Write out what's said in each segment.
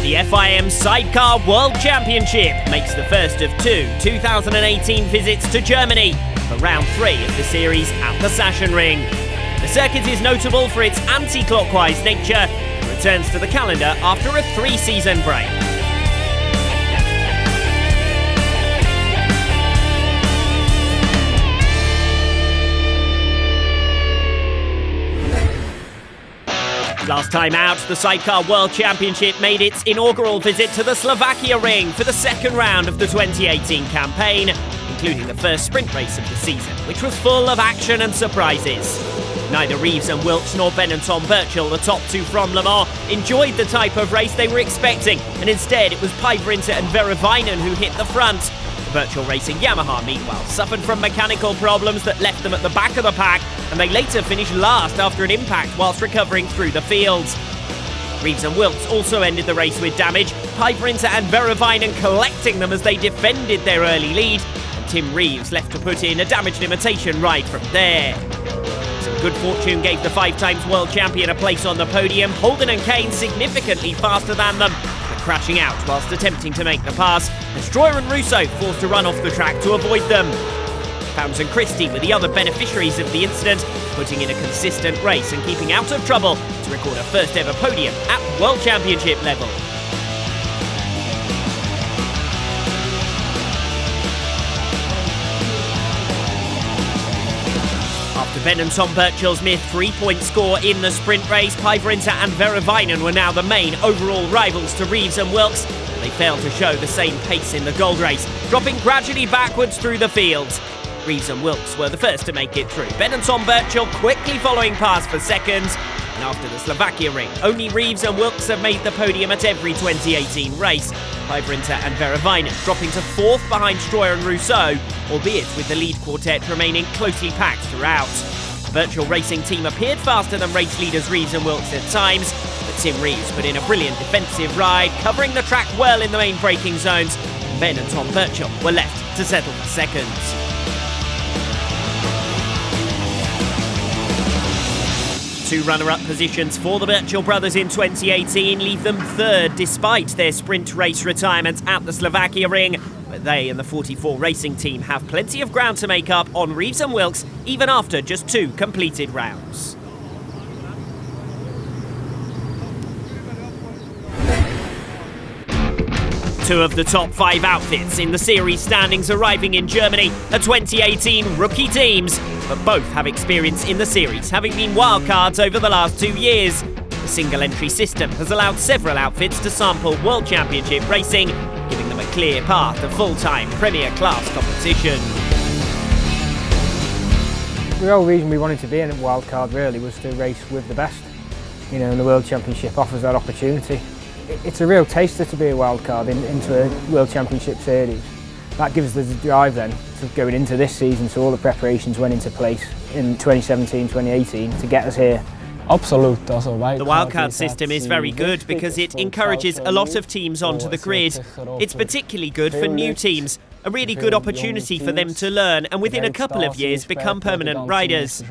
The FIM Sidecar World Championship makes the first of two 2018 visits to Germany for round 3 of the series at the Sachsenring. The circuit is notable for its anti-clockwise nature and returns to the calendar after a 3-season break. Last time out, the Sidecar World Championship made its inaugural visit to the Slovakia Ring for the second round of the 2018 campaign, including the first sprint race of the season, which was full of action and surprises. Neither Reeves and Wilkes nor Ben and Tom Birchall, the top two from Le Mans, enjoyed the type of race they were expecting, and instead it was Päivärinta and Verovainen who hit the front. The Birchall Racing Yamaha, meanwhile, suffered from mechanical problems that left them at the back of the pack, and they later finished last after an impact whilst recovering through the fields. Reeves and Wilkes also ended the race with damage, Päivärinta and Verovainen collecting them as they defended their early lead, and Tim Reeves left to put in a damage limitation ride from there. Some good fortune gave the 5-times world champion a place on the podium, Holden and Kane significantly faster than them, crashing out whilst attempting to make the pass, and Stroyer and Russo forced to run off the track to avoid them. Pounds and Christie were the other beneficiaries of the incident, putting in a consistent race and keeping out of trouble to record a first ever podium at World Championship level. After Ben and Tom Birchall's mere 3-point score in the sprint race, Päivärinta and Verovainen were now the main overall rivals to Reeves and Wilkes. They failed to show the same pace in the gold race, dropping gradually backwards through the fields. Reeves and Wilkes were the first to make it through. Ben and Tom Birchall quickly following past for seconds. And after the Slovakia Ring, only Reeves and Wilkes have made the podium at every 2018 race. Päivärinta and Verovainen dropping to 4th behind Stroyer and Rousseau, albeit with the lead quartet remaining closely packed throughout. The Birchall Racing team appeared faster than race leaders Reeves and Wilkes at times, but Tim Reeves put in a brilliant defensive ride, covering the track well in the main braking zones. Ben and Tom Birchall were left to settle for seconds. Two runner-up positions for the Birchall brothers in 2018 leave them third despite their sprint race retirement at the Slovakia Ring. But they and the 44 Racing team have plenty of ground to make up on Reeves and Wilkes even after just 2 completed rounds. Two of the top 5 outfits in the series standings arriving in Germany are 2018 rookie teams, but both have experience in the series, having been wildcards over the last 2 years. The single entry system has allowed several outfits to sample World Championship racing, giving them a clear path to full-time Premier class competition. The whole reason we wanted to be in a wildcard really was to race with the best, and the World Championship offers that opportunity. It's a real taster to be a wildcard into a World Championship series. That gives us the drive then to going into this season, so all the preparations went into place in 2017-2018 to get us here. Absolute. The wildcard system is very good because it encourages a lot of teams onto the grid. It's particularly good for new teams, a really good opportunity for them to learn and within a couple of years become permanent riders.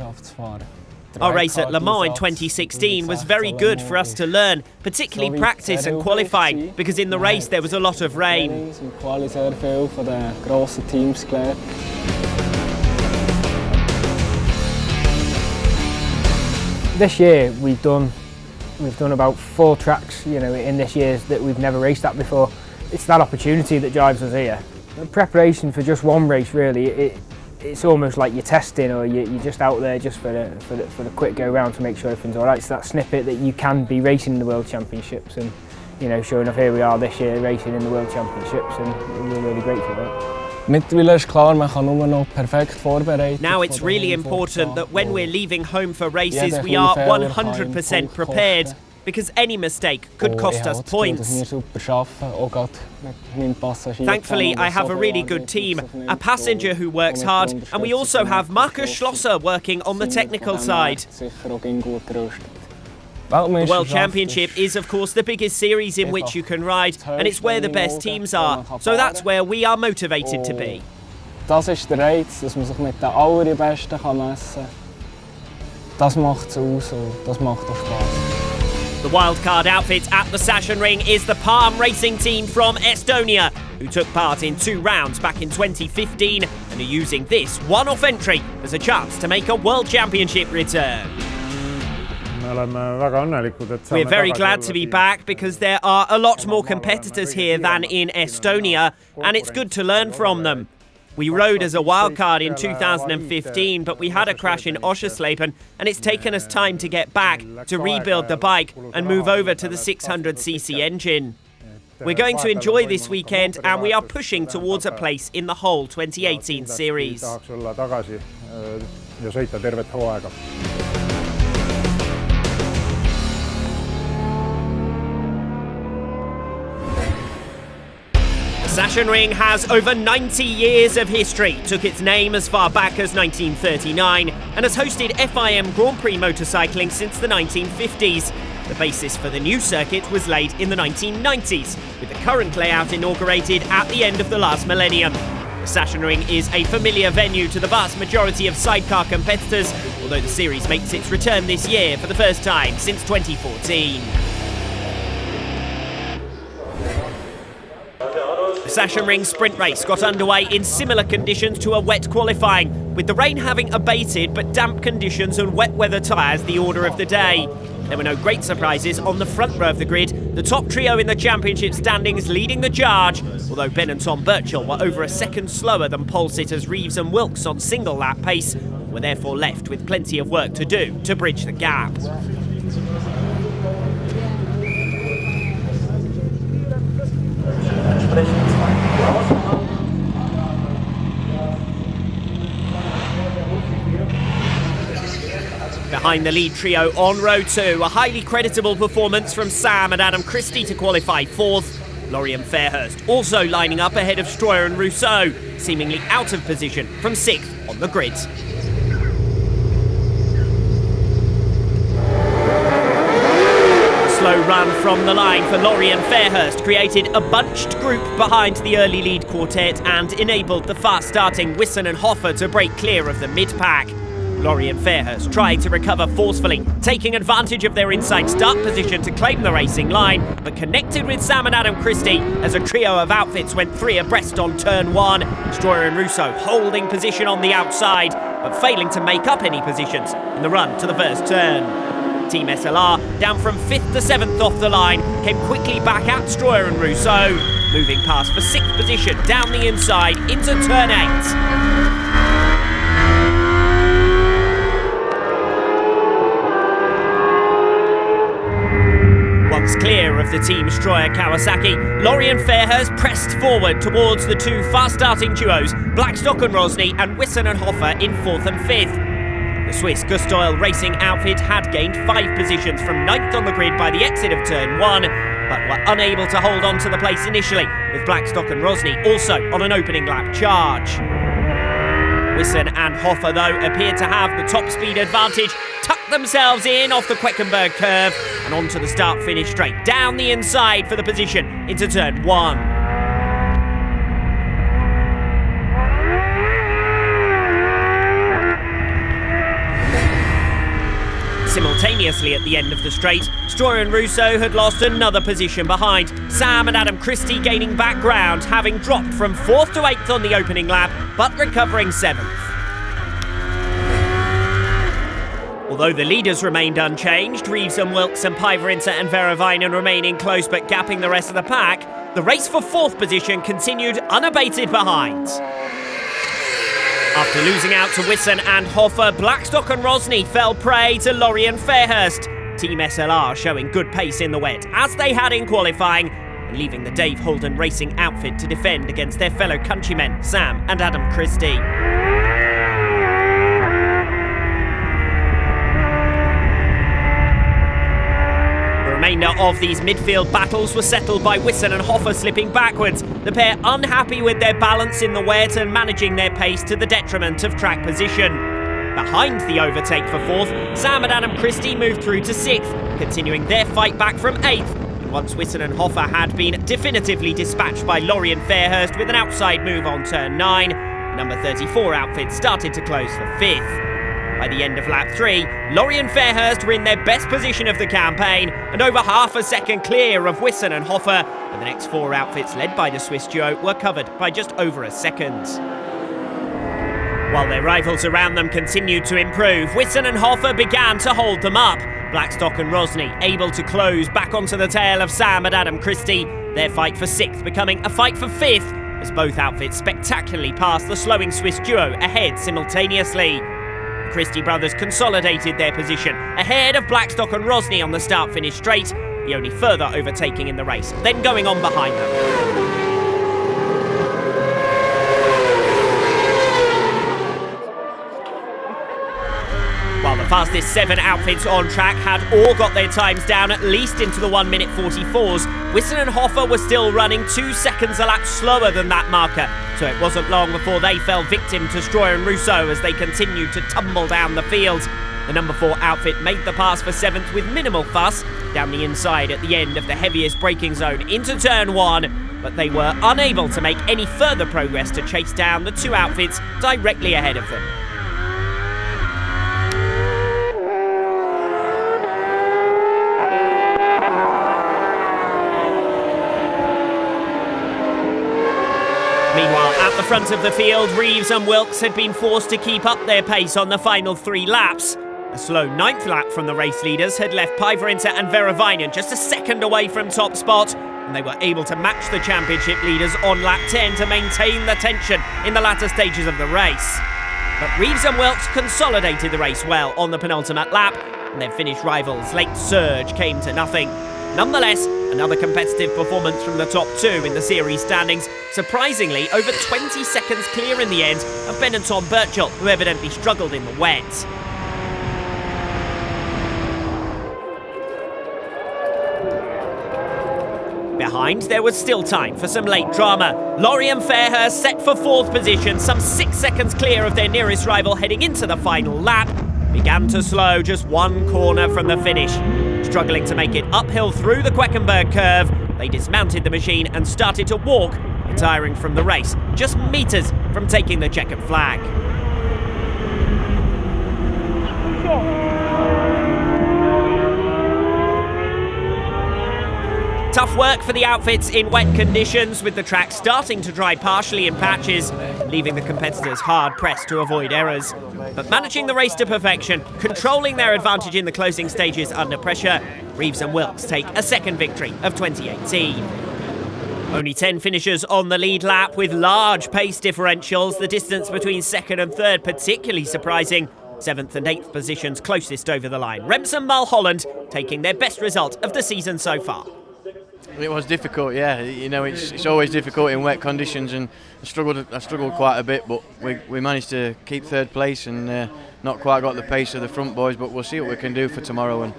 Our race at Le Mans in 2016 was very good for us to learn, particularly practice and qualifying, because in the race there was a lot of rain. This year we've done about 4 tracks, in this year that we've never raced at before. It's that opportunity that drives us here. The preparation for just one race really, it's almost like you're testing, or you're just out there just for the quick go round to make sure everything's all right. It's that snippet that you can be racing in the World Championships, and sure enough here we are this year racing in the World Championships, and we're really grateful for that. Now it's really important that when we're leaving home for races we are 100% prepared, because any mistake could cost us points. Thankfully, I have a really good team, a passenger who works hard, and we also have Markus Schlosser working on the technical side. The World Championship is, of course, the biggest series in which you can ride, and it's where the best teams are, so that's where we are motivated to be. Das ist der Reiz, dass man sich mit den allerbesten messen kann. Das macht es aus und das macht auch Spaß. The wildcard outfit at the Sachsenring is the Palm racing team from Estonia, who took part in 2 rounds back in 2015 and are using this one-off entry as a chance to make a World Championship return. We're very glad to be back because there are a lot more competitors here than in Estonia, and it's good to learn from them. We rode as a wildcard in 2015, but we had a crash in Oschersleben, and it's taken us time to get back, to rebuild the bike and move over to the 600cc engine. We're going to enjoy this weekend, and we are pushing towards a place in the whole 2018 series. Sachsenring has over 90 years of history, took its name as far back as 1939, and has hosted FIM Grand Prix motorcycling since the 1950s. The basis for the new circuit was laid in the 1990s, with the current layout inaugurated at the end of the last millennium. The Sachsenring is a familiar venue to the vast majority of sidecar competitors, although the series makes its return this year for the first time since 2014. The Sachsenring sprint race got underway in similar conditions to a wet qualifying, with the rain having abated but damp conditions and wet weather tyres the order of the day. There were no great surprises on the front row of the grid, the top trio in the championship standings leading the charge, although Ben and Tom Birchall were over a second slower than pole sitters Reeves and Wilkes on single lap pace, were therefore left with plenty of work to do to bridge the gap. Behind the lead trio on row 2, a highly creditable performance from Sam and Adam Christie to qualify 4th. Lorian Fairhurst also lining up ahead of Stroyer and Rousseau, seemingly out of position from 6th on the grid. Slow run from the line for Lorian Fairhurst created a bunched group behind the early lead quartet and enabled the fast-starting Wisson and Hoffer to break clear of the mid-pack. Lorian Fairhurst tried to recover forcefully, taking advantage of their inside start position to claim the racing line, but connected with Sam and Adam Christie as a trio of outfits went 3 abreast on turn 1. Stroyer and Rousseau holding position on the outside, but failing to make up any positions in the run to the first turn. Team SLR, down from 5th to 7th off the line, came quickly back at Stroyer and Rousseau, moving past for 6th position down the inside into turn 8. Once clear of the team Stroyer Kawasaki, Lorian Fairhurst pressed forward towards the 2 fast-starting duos, Blackstock and Rosny and Wisson and Hoffer in 4th and 5th. The Swiss Gustoil racing outfit had gained 5 positions from 9th on the grid by the exit of turn 1, but were unable to hold on to the place initially, with Blackstock and Rosny also on an opening lap charge. Wisson and Hoffer, though, appeared to have the top speed advantage, tucked themselves in off the Queckenberg curve and onto the start-finish straight down the inside for the position into turn 1. Simultaneously at the end of the straight, Stroyer and Rousseau had lost another position behind, Sam and Adam Christie gaining back ground, having dropped from 4th to 8th on the opening lap, but recovering 7th. Although the leaders remained unchanged, Reeves and Wilkes and Päivärinta and Veravainen remaining close but gapping the rest of the pack, the race for 4th position continued unabated behind. After losing out to Wisson and Hoffer, Blackstock and Rosny fell prey to Lorian Fairhurst. Team SLR showing good pace in the wet, as they had in qualifying, and leaving the Dave Holden racing outfit to defend against their fellow countrymen, Sam and Adam Christie. The remainder of these midfield battles were settled by Wisson and Hoffer slipping backwards, the pair unhappy with their balance in the wet and managing their pace to the detriment of track position. Behind the overtake for 4th, Sam and Adam Christie moved through to 6th, continuing their fight back from 8th. And once Wisson and Hoffer had been definitively dispatched by Lorian Fairhurst with an outside move on turn 9, number 34 outfit started to close for 5th. By the end of lap 3, Laurie and Fairhurst were in their best position of the campaign and over half a second clear of Wisson and Hofer, and the next 4 outfits led by the Swiss duo were covered by just over a second. While their rivals around them continued to improve, Wisson and Hofer began to hold them up. Blackstock and Rosny able to close back onto the tail of Sam and Adam Christie, their fight for 6th becoming a fight for 5th, as both outfits spectacularly passed the slowing Swiss duo ahead simultaneously. The Christie brothers consolidated their position ahead of Blackstock and Rosny on the start-finish straight, the only further overtaking in the race, then going on behind them. While the fastest 7 outfits on track had all got their times down at least into the 1 minute 44s, Wisson and Hofer were still running 2 seconds a lap slower than that marker, so it wasn't long before they fell victim to Stroy and Rousseau as they continued to tumble down the field. The number 4 outfit made the pass for 7th with minimal fuss, down the inside at the end of the heaviest braking zone into turn 1, but they were unable to make any further progress to chase down the 2 outfits directly ahead of them. Meanwhile, at the front of the field, Reeves and Wilkes had been forced to keep up their pace on the final 3 laps. A slow 9th lap from the race leaders had left Päivärinta and Veravainen just a second away from top spot, and they were able to match the championship leaders on lap 10 to maintain the tension in the latter stages of the race. But Reeves and Wilkes consolidated the race well on the penultimate lap, and their Finnish rivals' late surge came to nothing. Nonetheless, another competitive performance from the top 2 in the series standings, surprisingly over 20 seconds clear in the end of Ben and Tom Birchall, who evidently struggled in the wet. Behind, there was still time for some late drama. Laurie and Fairhurst set for 4th position, some 6 seconds clear of their nearest rival heading into the final lap, began to slow just 1 corner from the finish. Struggling to make it uphill through the Queckenberg curve, they dismounted the machine and started to walk, retiring from the race just metres from taking the checkered flag. Tough work for the outfits in wet conditions, with the track starting to dry partially in patches, leaving the competitors hard-pressed to avoid errors. But managing the race to perfection, controlling their advantage in the closing stages under pressure, Reeves and Wilkes take a second victory of 2018. Only 10 finishers on the lead lap with large pace differentials, the distance between 2nd and 3rd particularly surprising. 7th and 8th positions closest over the line. Remsen Mulholland taking their best result of the season so far. It was difficult, yeah. You know, it's always difficult in wet conditions, and I struggled quite a bit, but we managed to keep 3rd place and not quite got the pace of the front boys. But we'll see what we can do for tomorrow and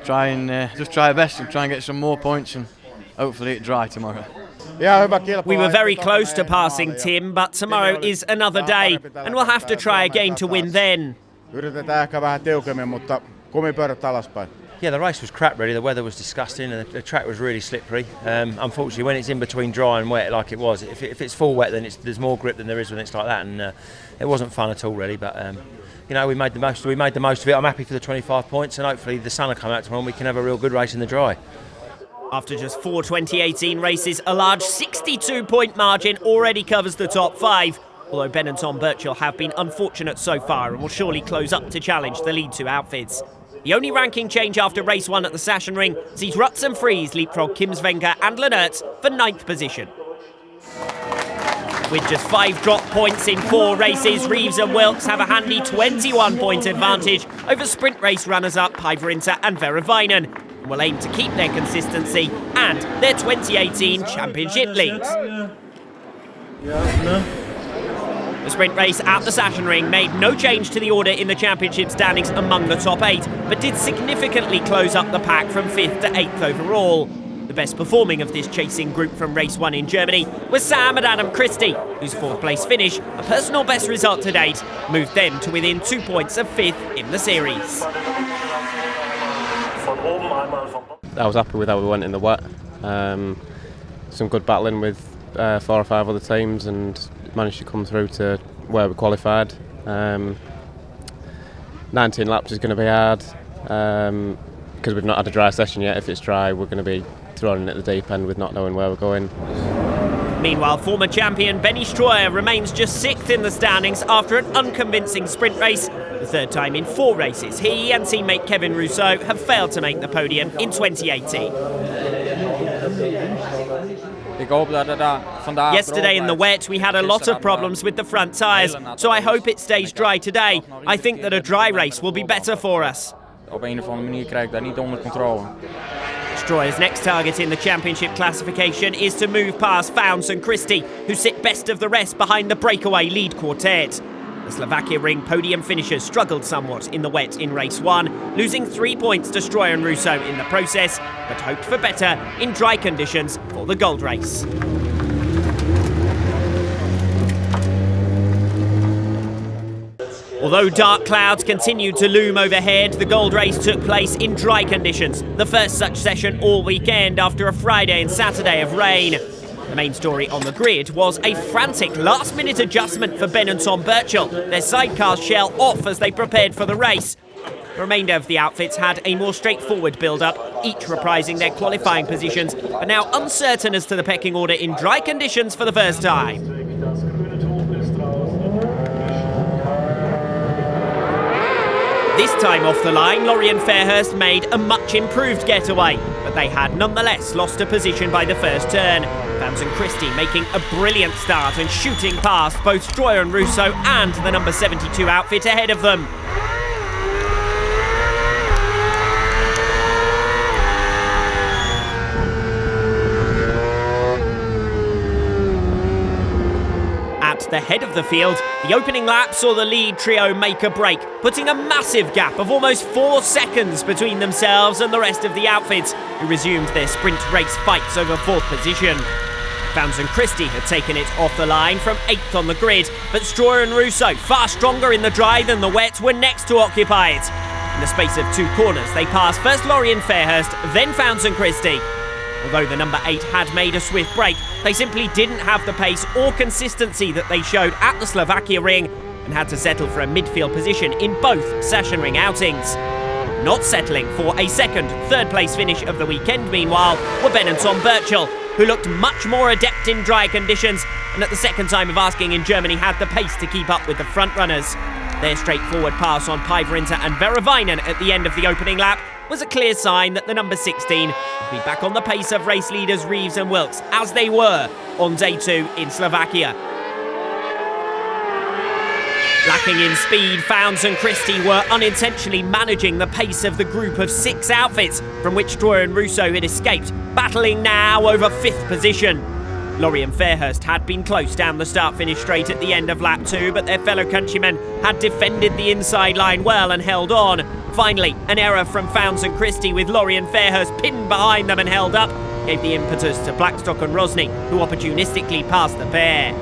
try our best and try and get some more points, and hopefully it dry tomorrow. We were very close to passing Tim, but tomorrow is another day, and we'll have to try again to win then. Yeah, the race was crap really. The weather was disgusting and the track was really slippery. Unfortunately, when it's in between dry and wet like it was, if it's full wet, then there's more grip than there is when it's like that, and it wasn't fun at all really. But you know, we made the most of it. I'm happy for the 25 points, and hopefully the sun will come out tomorrow and we can have a real good race in the dry. After just 4 2018 races, a large 62-point margin already covers the top 5. Although Ben and Tom Birchall have been unfortunate so far and will surely close up to challenge the lead 2 outfits. The only ranking change after race 1 at the Sachsenring sees Rutz and Fries leapfrog Kim Svenga and Lennertz for 9th position. With just 5 drop points in 4 races, Reeves and Wilkes have a handy 21-point advantage over sprint race runners-up Päivärinta and Veravainen, and will aim to keep their consistency and their 2018 championship lead. The sprint race at the Sachsenring made no change to the order in the championship standings among the top 8, but did significantly close up the pack from 5th to 8th overall. The best performing of this chasing group from race 1 in Germany was Sam and Adam Christie, whose 4th place finish, a personal best result to date, moved them to within 2 points of 5th in the series. I was happy with how we went in the wet. Some good battling with 4 or 5 other teams and managed to come through to where we qualified. 19 laps is going to be hard because we've not had a dry session yet. If it's dry, we're going to be thrown in at the deep end with not knowing where we're going. Meanwhile, former champion Benny Stroyer remains just 6th in the standings after an unconvincing sprint race. The third time in 4 races, he and teammate Kevin Rousseau have failed to make the podium in 2018. Yesterday in the wet, we had a lot of problems with the front tyres, so I hope it stays dry today. I think that a dry race will be better for us. Stroyer's next target in the championship classification is to move past Fownes and Christie, who sit best of the rest behind the breakaway lead quartet. The Slovakia Ring podium finishers struggled somewhat in the wet in race 1, losing 3 points to Stroyer and Rousseau in the process, but hoped for better in dry conditions for the gold race. Although dark clouds continued to loom overhead, the gold race took place in dry conditions, the first such session all weekend after a Friday and Saturday of rain. The main story on the grid was a frantic last-minute adjustment for Ben and Tom Birchall, their sidecar shell off as they prepared for the race. The remainder of the outfits had a more straightforward build-up, each reprising their qualifying positions, but now uncertain as to the pecking order in dry conditions for the first time. This time off the line, Laurie and Fairhurst made a much improved getaway, but they had nonetheless lost a position by the first turn. Fownes and Christie making a brilliant start and shooting past both Stroyer and Rousseau and the number 72 outfit ahead of them. At the head of the field, the opening lap saw the lead trio make a break, putting a massive gap of almost 4 seconds between themselves and the rest of the outfits, who resumed their sprint race fights over 4th position. Fownes and Christie had taken it off the line from 8th on the grid, but Stroyer and Rousseau, far stronger in the dry than the wet, were next to occupy it. In the space of 2 corners, they passed first Laurie and Fairhurst, then Fownes and Christie. Although the number 8 had made a swift break, they simply didn't have the pace or consistency that they showed at the Slovakia Ring and had to settle for a midfield position in both Sachsenring outings. Not settling for a second, third place finish of the weekend, meanwhile, were Ben and Tom Birchall, who looked much more adept in dry conditions and at the second time of asking in Germany had the pace to keep up with the front runners. Their straightforward pass on Päivärinta and Veravainen at the end of the opening lap was a clear sign that the number 16 would be back on the pace of race leaders Reeves and Wilkes, as they were on day 2 in Slovakia. Lacking in speed, Fownes and Christie were unintentionally managing the pace of the group of 6 outfits from which Stroyer and Rousseau had escaped, battling now over 5th position. Laurie and Fairhurst had been close down the start-finish straight at the end of lap 2, but their fellow countrymen had defended the inside line well and held on. Finally, an error from Fownes and Christie with Laurie and Fairhurst pinned behind them and held up gave the impetus to Blackstock and Rosny, who opportunistically passed the pair.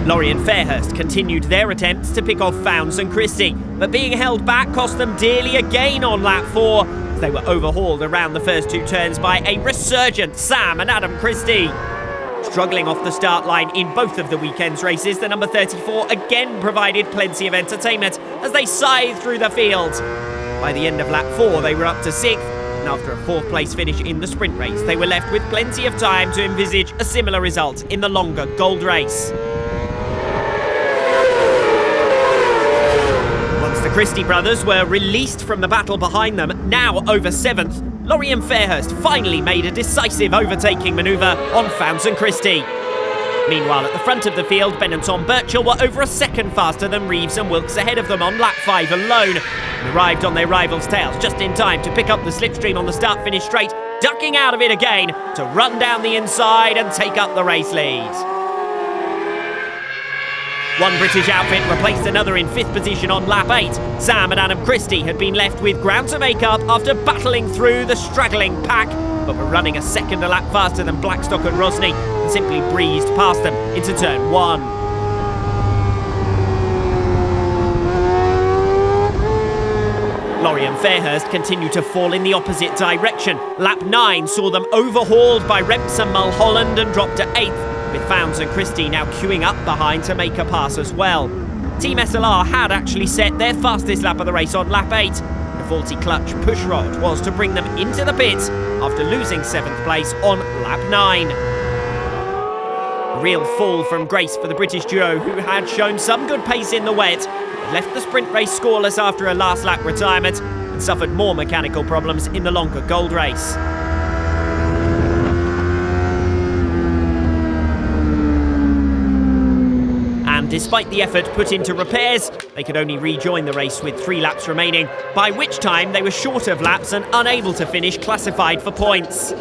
Laurie and Fairhurst continued their attempts to pick off Fownes and Christie, but being held back cost them dearly again on lap 4, as they were overhauled around the first 2 turns by a resurgent Sam and Adam Christie. Struggling off the start line in both of the weekend's races, the number 34 again provided plenty of entertainment as they scythed through the field. By the end of lap 4, they were up to 6th, and after a 4th place finish in the sprint race, they were left with plenty of time to envisage a similar result in the longer gold race. The Christie brothers were released from the battle behind them, now over 7th. Laurie and Fairhurst finally made a decisive overtaking manoeuvre on Fownes and Christie. Meanwhile, at the front of the field, Ben and Tom Birchall were over a second faster than Reeves and Wilkes ahead of them on lap 5 alone, and arrived on their rivals' tails just in time to pick up the slipstream on the start-finish straight, ducking out of it again to run down the inside and take up the race lead. One British outfit replaced another in 5th position on lap 8. Sam and Adam Christie had been left with ground to make up after battling through the straggling pack, but were running a second a lap faster than Blackstock and Rosny and simply breezed past them into turn 1. Laurie Surrey and Fairhurst continue to fall in the opposite direction. Lap 9 saw them overhauled by Reps and Mulholland and dropped to 8th, with Founds and Christie now queuing up behind to make a pass as well. Team SLR had actually set their fastest lap of the race on lap 8. The faulty clutch pushrod was to bring them into the pits after losing 7th place on lap 9. A real fall from grace for the British duo, who had shown some good pace in the wet, but left the sprint race scoreless after a last lap retirement and suffered more mechanical problems in the longer gold race. And despite the effort put into repairs, they could only rejoin the race with 3 laps remaining, by which time they were short of laps and unable to finish classified for points.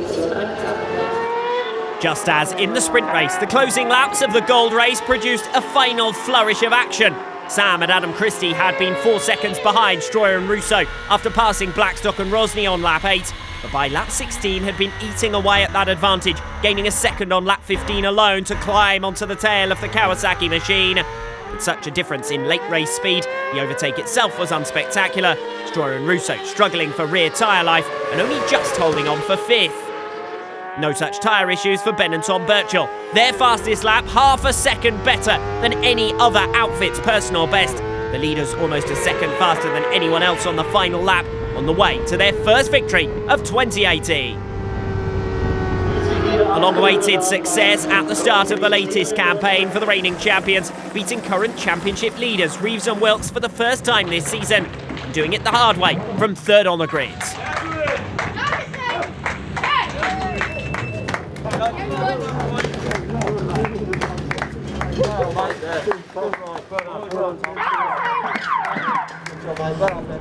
Just as in the sprint race, the closing laps of the gold race produced a final flourish of action. Sam and Adam Christie had been 4 seconds behind Stroyer and Russo after passing Blackstock and Rosny on lap 8, but by lap 16 had been eating away at that advantage, gaining a second on lap 15 alone to climb onto the tail of the Kawasaki machine. With such a difference in late race speed, the overtake itself was unspectacular. Stroyer and Russo struggling for rear tyre life and only just holding on for 5th. No such tyre issues for Ben and Tom Birchall. Their fastest lap, half a second better than any other outfit's personal best. The leaders almost a second faster than anyone else on the final lap, on the way to their first victory of 2018. A long-awaited success at the start of the latest campaign for the reigning champions, beating current championship leaders Reeves and Wilkes for the first time this season, and doing it the hard way from 3rd on the grid.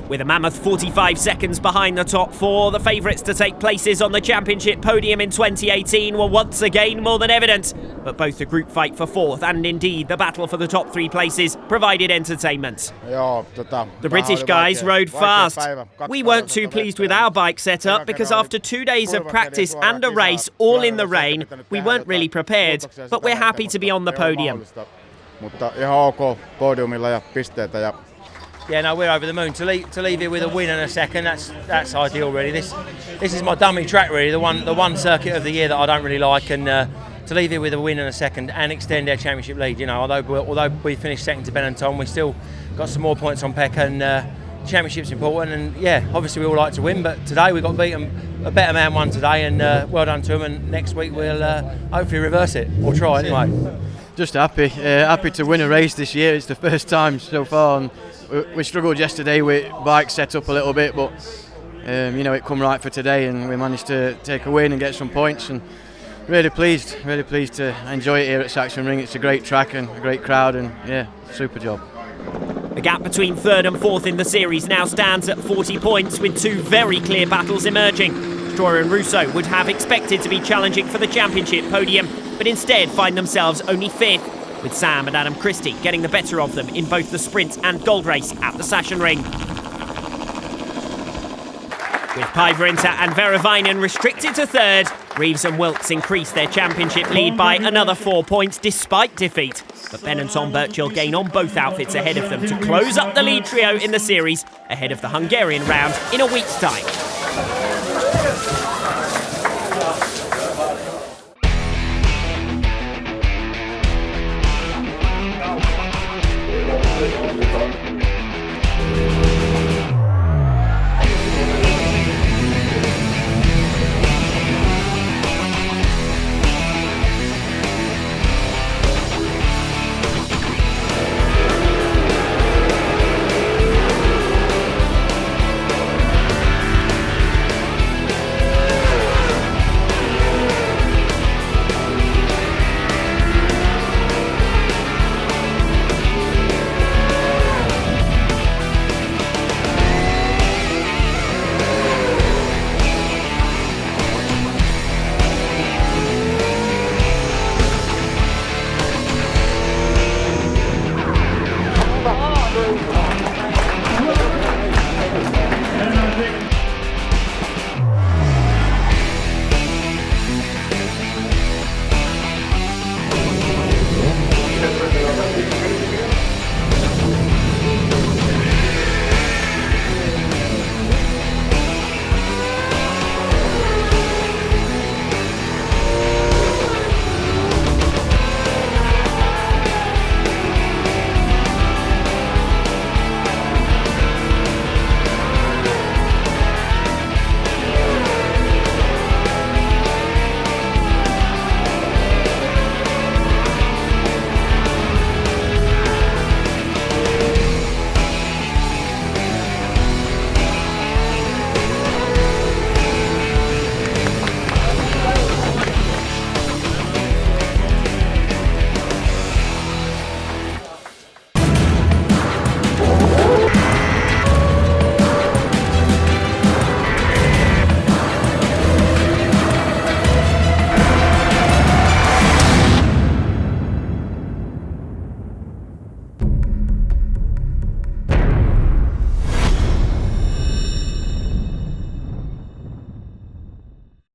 With a mammoth 45 seconds behind the top 4, the favourites to take places on the championship podium in 2018 were once again more than evident. But both the group fight for 4th and indeed the battle for the top 3 places provided entertainment. The British guys rode fast. We weren't too pleased with our bike setup because after 2 days of practice and a race all in the rain, we weren't really prepared, but we're happy to be on the podium. Yeah, no, we're over the moon. To leave here with a win and a second, that's ideal, really. This is my dummy track, really, the one circuit of the year that I don't really like, and to leave here with a win and a second and extend our championship lead. You know, although we finished second to Ben and Tom, we still got some more points on Peck, and championship's important. And yeah, obviously we all like to win, but today we got beaten. A better man won today, and well done to him. And next week we'll hopefully reverse it, or try anyway. Just happy to win a race this year. It's the first time so far, and we struggled yesterday with bike set up a little bit, but you know, it come right for today, and we managed to take a win and get some points, and really pleased to enjoy it here at Sachsenring. It's a great track and a great crowd, and yeah, super job. The gap between 3rd and 4th in the series now stands at 40 points, with 2 very clear battles emerging. Stroyer and Russo would have expected to be challenging for the championship podium, but instead find themselves only 5th, with Sam and Adam Christie getting the better of them in both the sprint and gold race at the Sachsenring. With Päivärinta and Veravainen restricted to 3rd, Reeves and Wilkes increased their championship lead by another 4 points despite defeat. But Ben and Tom Birchall gain on both outfits ahead of them to close up the lead trio in the series ahead of the Hungarian round in a week's time.